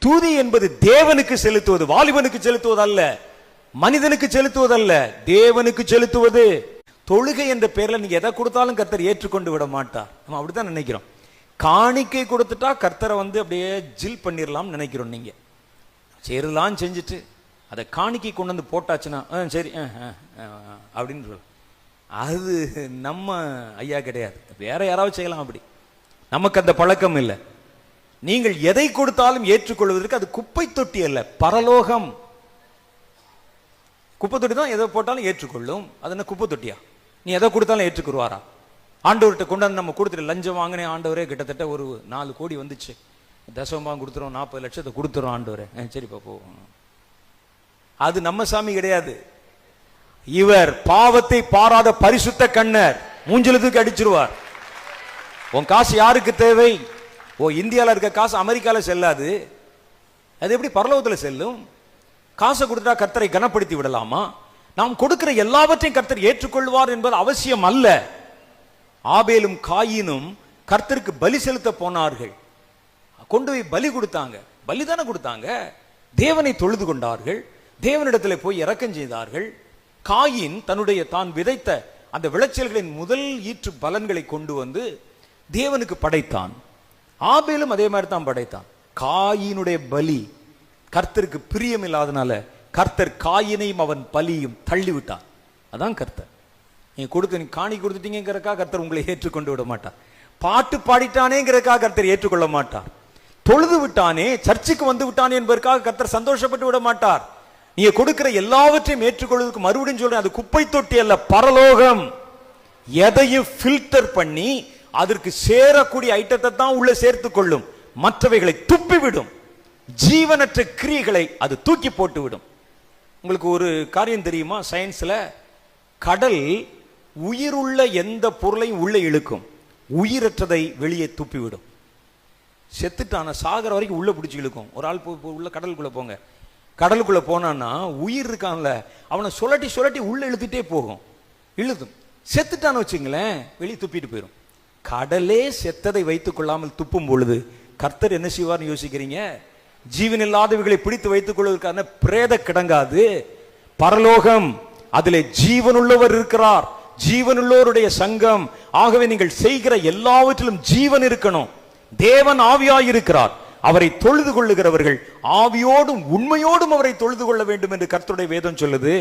துதி என்பது தேவனுக்கு செலுத்துவது, வாலிபனுக்கு செலுத்துவது அல்ல, மனிதனுக்கு செலுத்துவதல்ல, தேவனுக்கு செலுத்துவது. தொழுகை என்ற பேர்ல நீங்க எதை கொடுத்தாலும் கர்த்தர் ஏற்றுக்கொண்டு விட மாட்டார். நம்ம அப்படித்தான் நினைக்கிறோம். காணிக்கை கொடுத்துட்டா கர்த்தரை அப்படியே ஜில் பண்ணிடலாம் நினைக்கிறோம். நீங்க சேரலாம் செஞ்சுட்டு அதை காணிக்கை கொண்டு வந்து போட்டாச்சுன்னா சரி அப்படின்னு அது நம்ம ஐயா கிடையாது. வேற யாராவது செய்யலாம், அப்படி நமக்கு அந்த பழக்கம் இல்லை. நீங்கள் எதை கொடுத்தாலும் ஏற்றுக்கொள்வதற்கு அது குப்பை தொட்டி அல்ல, பரலோகம். குப்பை தொட்டி தான் எதை போட்டாலும் ஏற்றுக்கொள்ளும். அது என்ன குப்பை தொட்டியா? நீ எதை கொடுத்தாலும் ஏற்றுக்குருவாரா? ஆண்டவர்கிட்ட கொண்டாந்து நம்ம கொடுத்துட்டு லஞ்சம் வாங்கினே ஆண்டவரே கிட்டத்தட்ட ஒரு 4 கோடி வந்துச்சு, தசமபாகம் கொடுத்துரும், 40 லட்சத்தை கொடுத்துரும் ஆண்டவரே, சரிப்பா போவோம். அது நம்ம சாமி கிடையாது. இவர் பாவத்தை பாராத பரிசுத்த கண்ணர், மூஞ்சலுக்கு அடிச்சிருவார். உன் காசு யாருக்கு தேவை? இந்தியாவில் இருக்க காசு அமெரிக்கால செல்லாது, அது எப்படி பரலோகத்தில் செல்லும்? காசை கொடுத்தா கர்த்தரை கனப்படுத்தி விடலாமா? நாம் கொடுக்கிற எல்லாவற்றையும் கர்த்தர் ஏற்றுக்கொள்வார் என்பது அவசியம் அல்ல. ஆபேலும் காயினும் கர்த்தருக்கு பலி செலுத்த போனார்கள், கொண்டு போய் பலி கொடுத்தாங்க. பலி தானே கொடுத்தாங்க, தேவனை தொழுது கொண்டார்கள், தேவனிடத்தில் போய் இரக்கம் செய்தார்கள். காயின் தான் விதைத்த அந்த விளைச்சல்களின் முதல் ஈற்று பலன்களை கொண்டு வந்து தேவனுக்கு படைத்தான். ஆபேலும் அதே மாதிரி தான் படைத்தான். காயினுடைய பலி கர்த்தருக்கு பிரியம் இல்லாதனால கர்த்தர் காயினையும் அவன் பலியும் தள்ளிவிட்டான். அதான் கர்த்தர். நீங்க நீ காணி கொடுத்துட்டீங்கிறக்கா கர்த்தர் உங்களை ஏற்றுக்கொண்டு விட மாட்டார். பாட்டு பாடிட்டானேங்கிறக்கா கர்த்தர் ஏற்றுக்கொள்ள மாட்டார். தொழுது விட்டானே, சர்ச்சுக்கு வந்து விட்டானே என்பதற்காக கர்த்தர் சந்தோஷப்பட்டு விட மாட்டார். நீங்க கொடுக்கிற எல்லாவற்றையும் ஏற்றுக்கொள்வதற்கு மறுபடியும் சொல்றேன், அது குப்பை தொட்டி அல்ல, பரலோகம். எதையும் ஃபில்டர் பண்ணி அதற்கு சேரக்கூடிய ஐட்டத்தை தான் உள்ள சேர்த்துக் கொள்ளும், மற்றவைகளை துப்பிவிடும். ஜீவனற்ற கிரியைகளை அது தூக்கி போட்டு விடும். உங்களுக்கு ஒரு காரியம் தெரியுமா? சயின்ஸ்ல கடல் உயிருள்ள எந்த பொருளையும் உள்ள இழுக்கும், உயிரற்றதை வெளியே துப்பிவிடும். செத்துட்டான சாகர வரைக்கும் உள்ள பிடிச்சி இழுக்கும். ஒரு ஆள் உள்ள கடலுக்குள்ள போங்க, கடலுக்குள்ள போனான்னா உயிர் இருக்கான்ல, அவனை சுழட்டி சுழட்டி உள்ள இழுத்துட்டே போகும், இழுதும். செத்துட்டான்னு வச்சுங்களேன், வெளியே துப்பிட்டு போயிடும். கடலே செத்ததை வைத்துக் கொள்ளாமல் துப்பும் பொழுது கர்த்தர் என்ன செய்வார்னு யோசிக்கிறீங்க? ஜீவன் இல்லாதவைகளை பிடித்து வைத்துக் கொள்வதற்கான பிரேத கிடங்காது பரலோகம். அதிலே ஜீவனுள்ளவர் இருக்கிறார், ஜீவனுள்ளோருடைய சங்கம். ஆகவே நீங்கள் செய்கிற எல்லாவற்றிலும் ஜீவன் இருக்கணும். தேவன் ஆவியாய் இருக்கிறார். அவரை தொழுது கொள்ளுகிறவர்கள் ஆவியோடும் உண்மையோடும் அவரை தொழுது கொள்ள வேண்டும் என்று கர்த்தருடைய வேதம் சொல்லுது.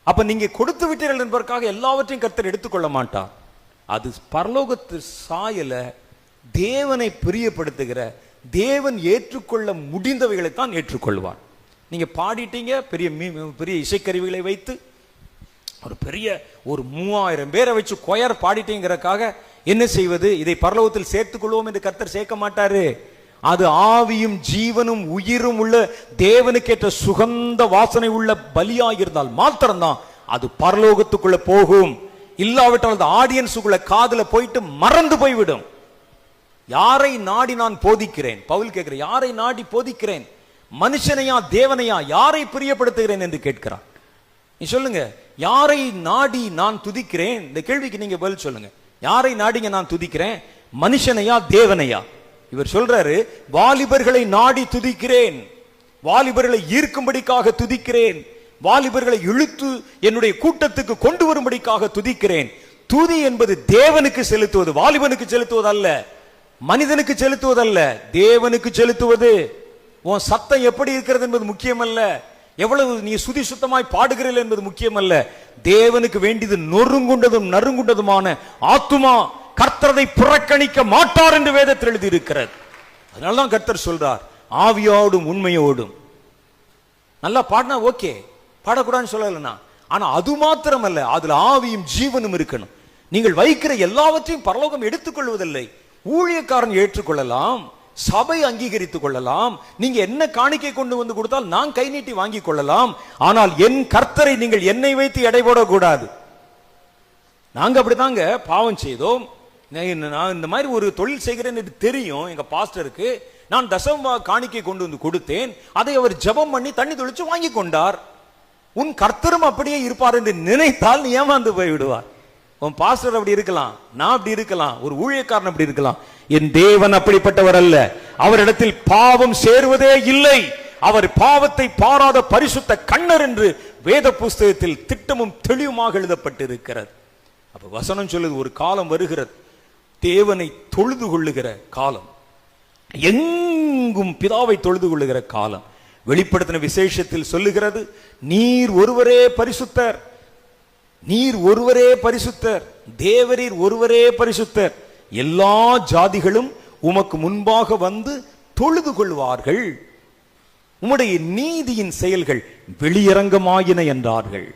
அப்ப நீங்க கொடுத்து விட்டீர்கள் என்பதற்காக எல்லாவற்றையும் கர்த்தர் எடுத்துக்கொள்ள மாட்டார். அது பரலோகத்து சாயல தேவனை பிரியப்படுத்துகிற, தேவன் ஏற்றுக்கொள்ள முடிந்தவைகளை தான் ஏற்றுக்கொள்வார். நீங்க பாடிட்டீங்க, பெரிய பெரிய இசைக்கருவிகளை வைத்து ஒரு பெரிய 3000 பேரை வச்சு கொயர் பாடிட்டீங்கிறக்காக என்ன செய்வது? இதை பரலோகத்தில் சேர்த்துக் கொள்வோம் என்று கர்த்தர் சேர்க்க மாட்டாரு. அது ஆவியும் ஜீவனும் உயிரும் உள்ள தேவனுக்கேற்ற சுகந்த வாசனை உள்ள பலியாயிருந்தால் மாத்திரம்தான் அது பரலோகத்துக்குள்ள போகும். இல்லாவிட்டால் அந்த ஆடியன்ஸுக்குள்ள காதுல போயிட்டு மறந்து போய்விடும். யாரை நாடி நான் போதிக்கிறேன்? பவுல் கேட்கிற, யாரை நாடி போதிக்கிறேன்? மனுஷனையா தேவனையா? யாரை பிரியப்படுத்துகிறேன் என்று கேட்கிறான். நீ சொல்லுங்க, யாரை நாடி நான் துதிக்கிறேன்? இந்த கேள்விக்கு நீங்க பதில் சொல்லுங்க. யாரை நாடிங்க நான் துதிக்கிறேன்? மனுஷனையா தேவனையா? இவர் சொல்றாரு, வாலிபர்களை நாடி துதிக்கிறேன், வாலிபர்களை ஈர்க்கும்படிக்காக துதிக்கிறேன், வாலிபர்களை இழுத்து என்னுடைய கூட்டத்துக்கு கொண்டு வரும்படிக்காக துதிக்கிறேன். துதி என்பது தேவனுக்கு செலுத்துவது, வாலிபனுக்கு செலுத்துவது அல்ல, மனிதனுக்கு செலுத்துவதல்ல, தேவனுக்கு செலுத்துவது. உன் சத்தம் எப்படி இருக்கிறது என்பது முக்கியம் அல்ல, எவ்வளவு நீ சுதி சுத்தமாய் பாடுகிறீர்கள் என்பது முக்கியம் அல்ல. தேவனுக்கு வேண்டியது நொறுங்குண்டதும் நறுங்குண்டதுமான ஆத்துமா. கர்த்தரை புறக்கணிக்க மாட்டார் என்று வேதத்தில் எழுதி இருக்கிறது. அதனால்தான் கர்த்தர் சொல்றார், ஆவியோடும் உண்மையோடும். நல்லா பாடினா ஓகே, பாடக்கூடாதுன்னு சொல்லலன்னா, ஆனா அது மாத்திரம் அல்ல, அதுல ஆவியும் ஜீவனும் இருக்கணும். நீங்கள் வைக்கிற எல்லாவற்றையும் பரலோகம் எடுத்துக்கொள்வதில்லை. ஊழியக்காரன் ஏற்றுக்கொள்ளலாம், சபை அங்கீகரித்துக் கொள்ளலாம், நீங்க என்ன காணிக்கை கொண்டு வந்து கொடுத்தால் நான் கை நீட்டி வாங்கி கொள்ளலாம். ஆனால் என் கர்த்தரை நீங்கள் என்னை வைத்து எடை போடக்கூடாது. நாங்க அப்படிதாங்க பாவம் செய்தோம். நான் இந்த மாதிரி ஒரு தொழில் செய்கிறேன் என்று தெரியும் எங்க பாஸ்டருக்கு. நான் தசம காணிக்கை கொண்டு வந்து கொடுத்தேன், அதை அவர் ஜெபம் பண்ணி தண்ணி தொளிச்சு வாங்கி கொண்டார். உன் கர்த்தரும் அப்படியே இருப்பார் என்று நினைத்தால் நீ ஏமாந்து போய் விடுவார். உன் பாஸ்டர் அப்படி இருக்கலாம், நான் அப்படி இருக்கலாம், ஒரு ஊழியக்காரன் அப்படி இருக்கலாம். என் தேவன் அப்படிப்பட்டவர் அல்ல. அவரிடத்தில் பாவம் சேருவதே இல்லை. அவர் பாவத்தை பாராத பரிசுத்த கண்ணர் என்று வேத புஸ்தகத்தில் திட்டமும் தெளிவுமாக எழுதப்பட்டிருக்கிறது. அப்ப வசனம் சொல்லுது, ஒரு காலம் வருகிறது, தேவனை தொழுது கொள்ளுகிற காலம், எங்கும் பிதாவை தொழுது கொள்ளுகிற காலம். வெளிப்படுத்தின விசேஷத்தில் சொல்லுகிறது, நீர் ஒருவரே பரிசுத்தர், நீர் ஒருவரே பரிசுத்தர், தேவரீர் ஒருவரே பரிசுத்தர், எல்லா ஜாதிகளும் உமக்கு முன்பாக வந்து தொழுது கொள்வார்கள், உம்முடைய நீதியின் செயல்கள் வெளியரங்கமாயின என்றார்கள்.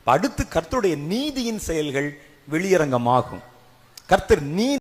அடுத்து கர்த்தருடைய நீதியின் செயல்கள் வெளியரங்கமாகும். கர்த்தர் நீதி